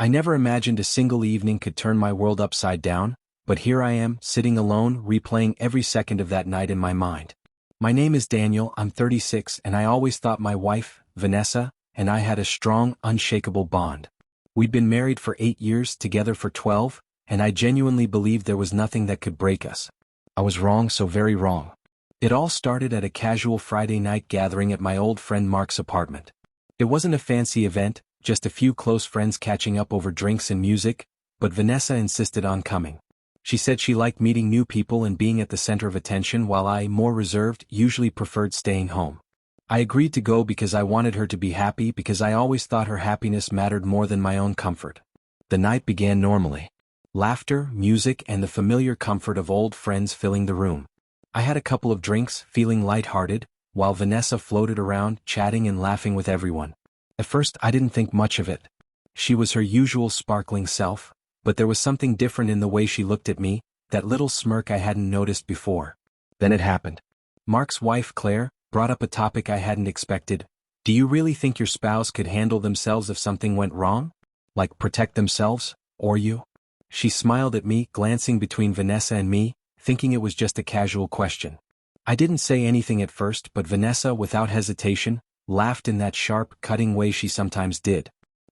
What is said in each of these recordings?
I never imagined a single evening could turn my world upside down, but here I am, sitting alone, replaying every second of that night in my mind. My name is Daniel, I'm 36, and I always thought my wife, Vanessa, and I had a strong, unshakable bond. We'd been married for 8 years, together for 12, and I genuinely believed there was nothing that could break us. I was wrong, so very wrong. It all started at a casual Friday night gathering at my old friend Mark's apartment. It wasn't a fancy event, just a few close friends catching up over drinks and music, but Vanessa insisted on coming. She said she liked meeting new people and being at the center of attention, while I, more reserved, usually preferred staying home. I agreed to go because I wanted her to be happy, because I always thought her happiness mattered more than my own comfort. The night began normally. Laughter, music, and the familiar comfort of old friends filling the room. I had a couple of drinks, feeling lighthearted, while Vanessa floated around, chatting and laughing with everyone. At first I didn't think much of it. She was her usual sparkling self, but there was something different in the way she looked at me, that little smirk I hadn't noticed before. Then it happened. Mark's wife, Claire, brought up a topic I hadn't expected. Do you really think your spouse could handle themselves if something went wrong? Like protect themselves, or you? She smiled at me, glancing between Vanessa and me, thinking it was just a casual question. I didn't say anything at first, but Vanessa, without hesitation, laughed in that sharp, cutting way she sometimes did.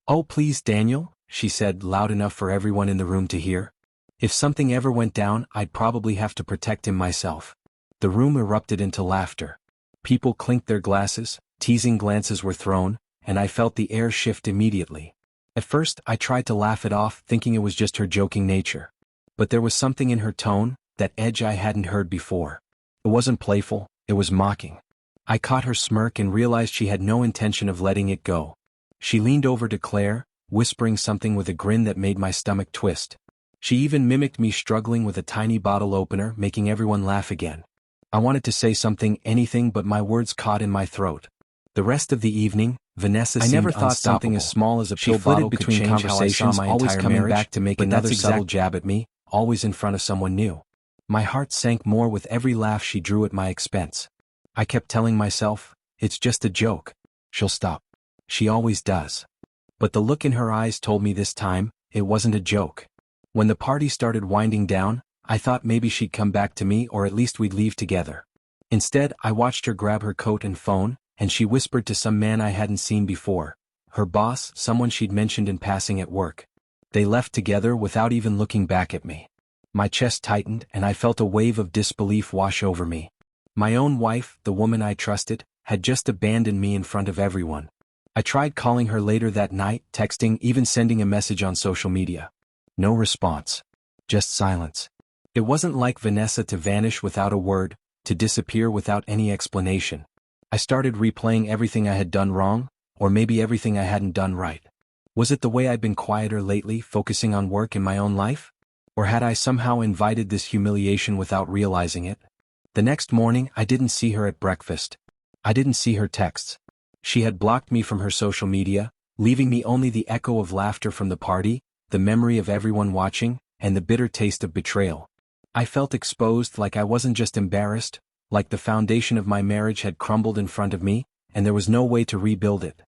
"Oh please, Daniel," she said, loud enough for everyone in the room to hear. "If something ever went down, I'd probably have to protect him myself." The room erupted into laughter. People clinked their glasses, teasing glances were thrown, and I felt the air shift immediately. At first, I tried to laugh it off, thinking it was just her joking nature. But there was something in her tone, that edge I hadn't heard before. It wasn't playful, it was mocking. I caught her smirk and realized she had no intention of letting it go. She leaned over to Claire, whispering something with a grin that made my stomach twist. She even mimicked me struggling with a tiny bottle opener, making everyone laugh again. I wanted to say something, anything, but my words caught in my throat. The rest of the evening, Vanessa seemed unstoppable. I never thought something as small as a pill bottle could change conversations, always coming back to make another subtle jab at me, always in front of someone new. My heart sank more with every laugh she drew at my expense. I kept telling myself, it's just a joke. She'll stop. She always does. But the look in her eyes told me this time, it wasn't a joke. When the party started winding down, I thought maybe she'd come back to me, or at least we'd leave together. Instead, I watched her grab her coat and phone, and she whispered to some man I hadn't seen before. Her boss, someone she'd mentioned in passing at work. They left together without even looking back at me. My chest tightened, and I felt a wave of disbelief wash over me. My own wife, the woman I trusted, had just abandoned me in front of everyone. I tried calling her later that night, texting, even sending a message on social media. No response. Just silence. It wasn't like Vanessa to vanish without a word, to disappear without any explanation. I started replaying everything I had done wrong, or maybe everything I hadn't done right. Was it the way I'd been quieter lately, focusing on work in my own life? Or had I somehow invited this humiliation without realizing it? The next morning, I didn't see her at breakfast. I didn't see her texts. She had blocked me from her social media, leaving me only the echo of laughter from the party, the memory of everyone watching, and the bitter taste of betrayal. I felt exposed, like I wasn't just embarrassed, like the foundation of my marriage had crumbled in front of me, and there was no way to rebuild it.